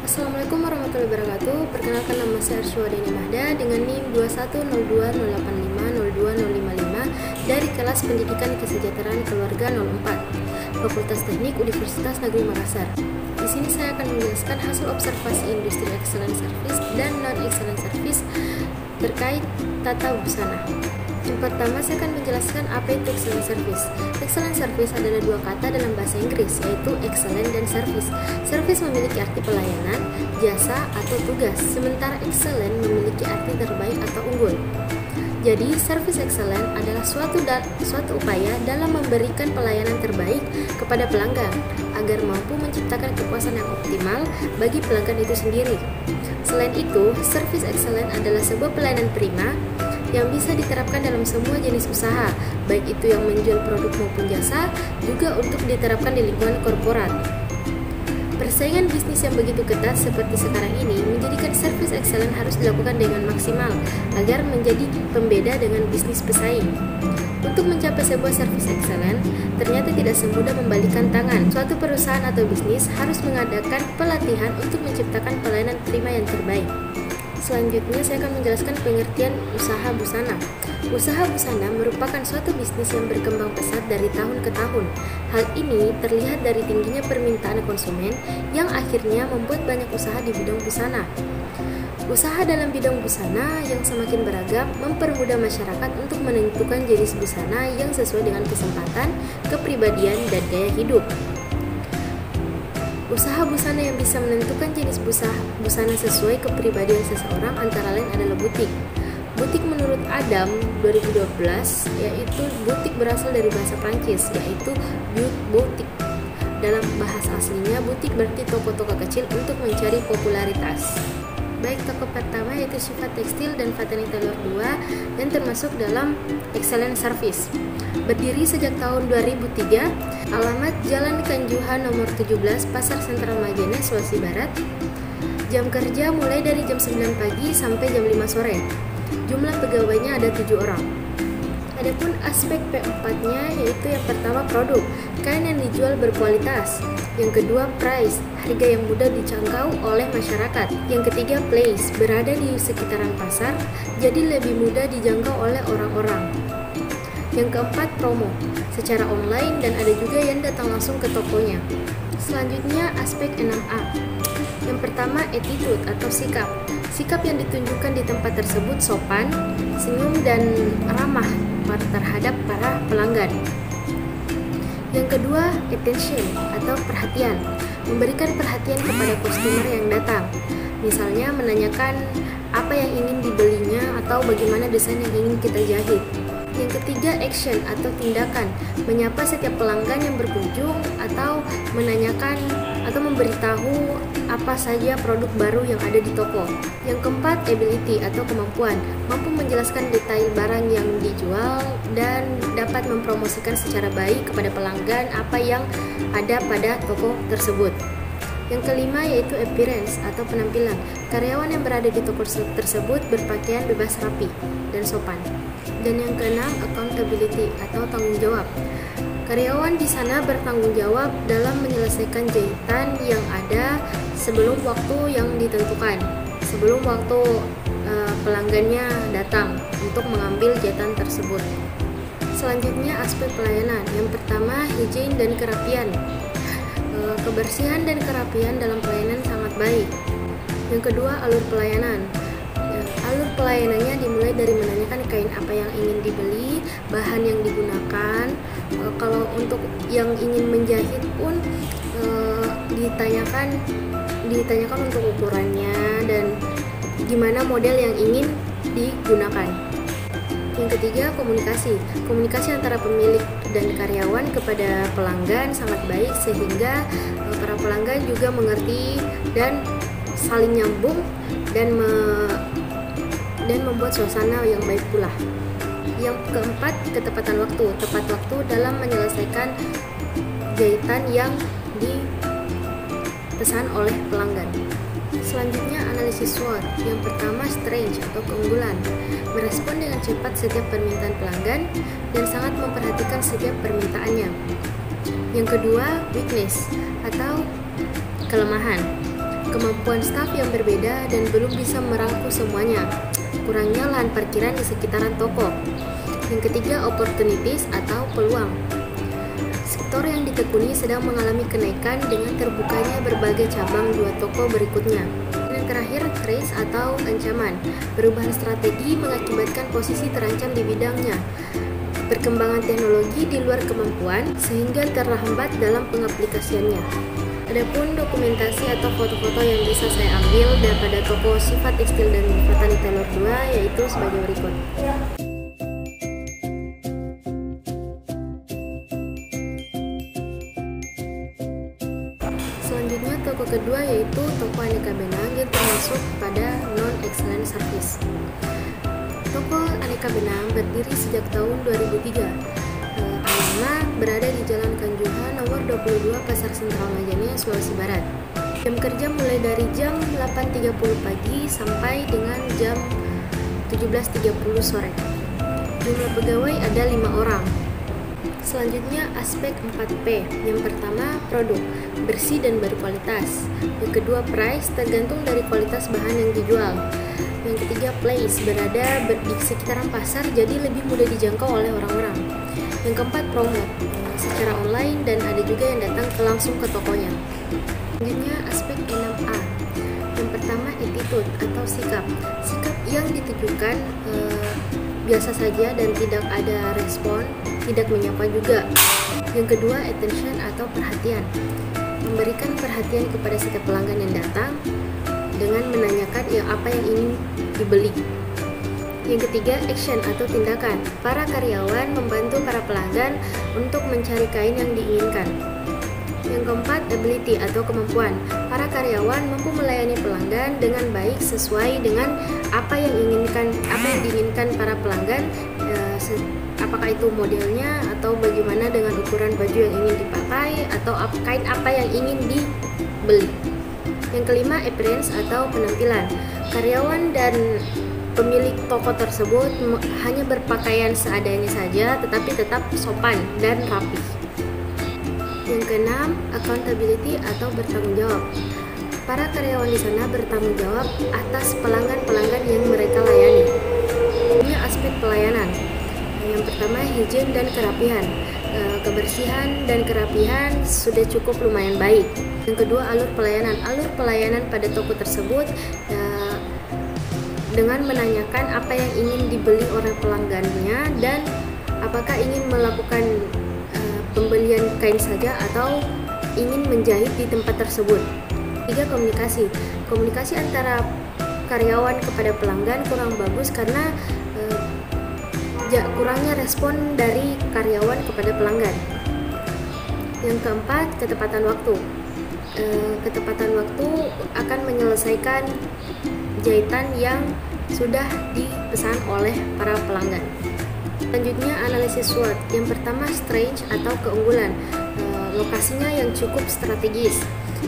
Assalamualaikum warahmatullahi wabarakatuh. Perkenalkan, nama saya Arsyiwadini Mahda dengan NIM 2102085020055 dari kelas Pendidikan Kesejahteraan Keluarga 04, Fakultas Teknik Universitas Negeri Makassar. Di sini saya akan menjelaskan hasil observasi industri excellent service dan non-excellent service terkait tata busana. Yang pertama, saya akan menjelaskan apa itu excellent service. Excellent service adalah dua kata dalam bahasa Inggris, yaitu excellent dan service. Service memiliki arti pelayanan, jasa, atau tugas, sementara excellent memiliki arti terbaik atau unggul. Jadi, service excellent adalah suatu upaya dalam memberikan pelayanan terbaik kepada pelanggan agar mampu menciptakan kepuasan yang optimal bagi pelanggan itu sendiri. Selain itu, service excellent adalah sebuah pelayanan prima yang bisa diterapkan dalam semua jenis usaha, baik itu yang menjual produk maupun jasa, juga untuk diterapkan di lingkungan korporat. Persaingan bisnis yang begitu ketat seperti sekarang ini menjadikan service excellent harus dilakukan dengan maksimal agar menjadi pembeda dengan bisnis pesaing. Untuk mencapai sebuah service excellent, ternyata tidak semudah membalikan tangan. Suatu perusahaan atau bisnis harus mengadakan pelatihan untuk menciptakan pelayanan prima yang terbaik. Selanjutnya, saya akan menjelaskan pengertian usaha busana. Usaha busana merupakan suatu bisnis yang berkembang pesat dari tahun ke tahun. Hal ini terlihat dari tingginya permintaan konsumen yang akhirnya membuat banyak usaha di bidang busana. Usaha dalam bidang busana yang semakin beragam mempermudah masyarakat untuk menentukan jenis busana yang sesuai dengan kesempatan, kepribadian, dan gaya hidup. Usaha busana yang bisa menentukan jenis busana sesuai kepribadian seseorang antara lain adalah butik. Butik menurut Adam 2012, yaitu butik berasal dari bahasa Prancis, yaitu boutique. Dalam bahasa aslinya, butik berarti toko-toko kecil untuk mencari popularitas. Baik, toko pertama yaitu Sifat Tekstil dan Fatani Tailor 2 yang termasuk dalam excellent service. Berdiri sejak tahun 2003, alamat Jalan Kanjuhan nomor 17, Pasar Sentral Majene, Sulawesi Barat. Jam kerja mulai dari jam 9 pagi sampai jam 5 sore. Jumlah pegawainya ada 7 orang. Adapun aspek P4-nya yaitu yang pertama produk, kain yang dijual berkualitas. Yang kedua price, harga yang mudah dijangkau oleh masyarakat. Yang ketiga place, berada di sekitaran pasar, jadi lebih mudah dijangkau oleh orang-orang. Yang keempat promo, secara online dan ada juga yang datang langsung ke tokonya. Selanjutnya aspek 6A. Yang pertama attitude atau sikap. Sikap yang ditunjukkan di tempat tersebut sopan, senyum, dan ramah terhadap para pelanggan. Yang kedua, attention atau perhatian. Memberikan perhatian kepada customer yang datang. Misalnya menanyakan apa yang ingin dibelinya atau bagaimana desain yang ingin kita jahit. Yang ketiga, action atau tindakan. Menyapa setiap pelanggan yang berkunjung atau menanyakan atau memberitahu apa saja produk baru yang ada di toko. Yang keempat, ability atau kemampuan. Mampu menjelaskan detail barang yang dijual dan dapat mempromosikan secara baik kepada pelanggan apa yang ada pada toko tersebut. Yang kelima yaitu appearance atau penampilan. Karyawan yang berada di toko tersebut berpakaian bebas rapi dan sopan. Dan yang keenam, accountability atau tanggung jawab. Karyawan di sana bertanggung jawab dalam menyelesaikan jahitan yang ada sebelum waktu yang ditentukan, sebelum waktu pelanggannya datang untuk mengambil jahitan tersebut. Selanjutnya aspek pelayanan. Yang pertama, hygiene dan kerapian. Kebersihan dan kerapian dalam pelayanan sangat baik. Yang kedua, alur pelayanan. Alur pelayanannya dimulai dari menanyakan kain apa yang ingin dibeli, bahan yang digunakan. Kalau untuk yang ingin menjahit pun ditanyakan untuk ukurannya dan gimana model yang ingin digunakan. Yang ketiga, komunikasi antara pemilik dan karyawan kepada pelanggan sangat baik sehingga para pelanggan juga mengerti dan saling nyambung dan membuat suasana yang baik pula. Yang keempat, ketepatan waktu. Tepat waktu dalam menyelesaikan jahitan yang dipesan oleh pelanggan. Selanjutnya analisis SWOT. Yang pertama strength atau keunggulan. Merespon dengan cepat setiap permintaan pelanggan dan sangat memperhatikan setiap permintaannya. Yang kedua weakness atau kelemahan. kemampuan staf yang berbeda dan belum bisa merangkul semuanya, kurangnya lahan parkiran di sekitaran toko. Yang ketiga, opportunities atau peluang. Sektor yang ditekuni sedang mengalami kenaikan dengan terbukanya berbagai cabang dua toko berikutnya. Dan terakhir, threats atau ancaman. Perubahan strategi mengakibatkan posisi terancam di bidangnya. Perkembangan teknologi di luar kemampuan sehingga terhambat dalam pengaplikasiannya. Adapun dokumentasi atau foto-foto yang bisa saya ambil daripada toko Sifat Tekstil dan Fatani Tailor 2 yaitu sebagai berikut. Selanjutnya toko kedua yaitu toko Aneka Benang yang termasuk pada non-excellent service. Toko Aneka Benang berdiri sejak tahun 2003. Alamat berada di Jalan Kanjuruhan nomor 22 Pasar Sentral Majene, Sulawesi Barat. Jam kerja mulai dari jam 8.30 pagi sampai dengan jam 17.30 sore. Jumlah pegawai ada 5 orang. Selanjutnya aspek 4P. Yang pertama, produk, bersih dan berkualitas. Yang kedua, price, tergantung dari kualitas bahan yang dijual. Yang ketiga, place, berada di sekitaran pasar jadi lebih mudah dijangkau oleh orang-orang. Yang keempat, promote, secara online dan ada juga yang datang langsung ke tokonya. Selanjutnya aspek 6A. Yang pertama, attitude atau sikap. Sikap yang ditujukan biasa saja dan tidak ada respon, tidak menyapa juga. Yang kedua, attention atau perhatian. Memberikan perhatian kepada setiap pelanggan yang datang dengan menanyakan apa yang ingin dibeli. Yang ketiga, action atau tindakan. Para karyawan membantu para pelanggan untuk mencari kain yang diinginkan. Yang keempat, ability atau kemampuan. Para karyawan mampu melayani pelanggan dengan baik sesuai dengan apa yang diinginkan para pelanggan, apakah itu modelnya atau bagaimana dengan ukuran baju yang ingin dipakai atau kain apa yang ingin dibeli. Yang kelima, appearance atau penampilan. Karyawan dan pemilik toko tersebut hanya berpakaian seadanya saja tetapi tetap sopan dan rapi. Yang keenam, accountability atau bertanggung jawab. Para karyawan di sana bertanggung jawab atas pelanggan-pelanggan yang mereka layani. Ini aspek pelayanan. Yang pertama, hygiene dan kerapihan. Kebersihan dan kerapihan sudah cukup lumayan baik. Yang kedua, alur pelayanan. Alur pelayanan pada toko tersebut dengan menanyakan apa yang ingin dibeli oleh pelanggannya dan apakah ingin melakukan pembelian kain saja atau ingin menjahit di tempat tersebut. Tiga, komunikasi. Komunikasi antara karyawan kepada pelanggan kurang bagus karena kurangnya respon dari karyawan kepada pelanggan. Yang keempat, ketepatan waktu. Ketepatan waktu akan menyelesaikan jahitan yang sudah dipesan oleh para pelanggan. Selanjutnya, analisis SWOT. Yang pertama, strength atau keunggulan, lokasinya yang cukup strategis.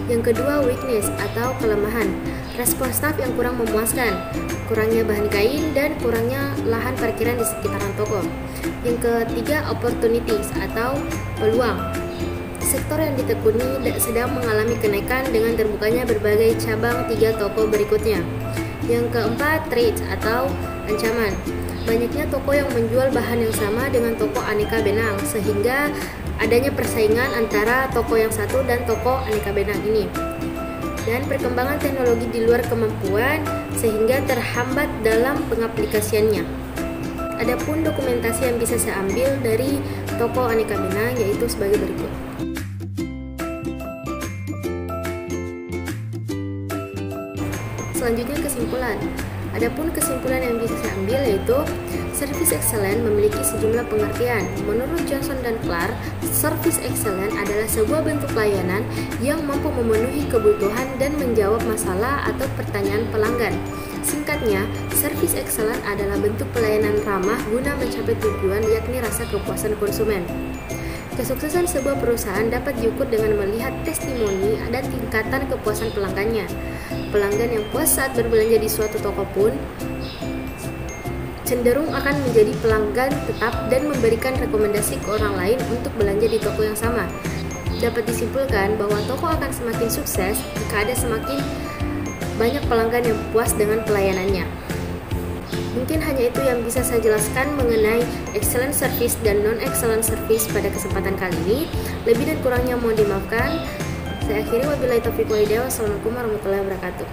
Yang kedua, weakness atau kelemahan, respon staf yang kurang memuaskan, kurangnya bahan kain dan kurangnya lahan parkiran di sekitaran toko. Yang ketiga, opportunities atau peluang. Sektor yang ditekuni sedang mengalami kenaikan dengan terbukanya berbagai cabang 3 toko berikutnya. Yang keempat, threats atau ancaman. Banyaknya toko yang menjual bahan yang sama dengan toko Aneka Benang sehingga adanya persaingan antara toko yang satu dan toko Aneka Benang ini. Dan perkembangan teknologi di luar kemampuan sehingga terhambat dalam pengaplikasiannya. Adapun dokumentasi yang bisa saya ambil dari toko Aneka Benang yaitu sebagai berikut. Selanjutnya, kesimpulan. Adapun kesimpulan yang bisa saya ambil yaitu Service Excellent memiliki sejumlah pengertian. Menurut Johnson dan Clark, Service Excellent adalah sebuah bentuk layanan yang mampu memenuhi kebutuhan dan menjawab masalah atau pertanyaan pelanggan. Singkatnya, Service Excellent adalah bentuk pelayanan ramah guna mencapai tujuan yakni rasa kepuasan konsumen. Kesuksesan sebuah perusahaan dapat diukur dengan melihat testimoni dan tingkatan kepuasan pelanggannya. Pelanggan yang puas saat berbelanja di suatu toko pun cenderung akan menjadi pelanggan tetap dan memberikan rekomendasi ke orang lain untuk belanja di toko yang sama. Dapat disimpulkan bahwa toko akan semakin sukses jika ada semakin banyak pelanggan yang puas dengan pelayanannya. Mungkin hanya itu yang bisa saya jelaskan mengenai excellent service dan non-excellent service pada kesempatan kali ini. Lebih dan kurangnya mohon dimaafkan. Saya akhiri, wabillahi taufiq wal hidayah. Wassalamualaikum warahmatullahi wabarakatuh.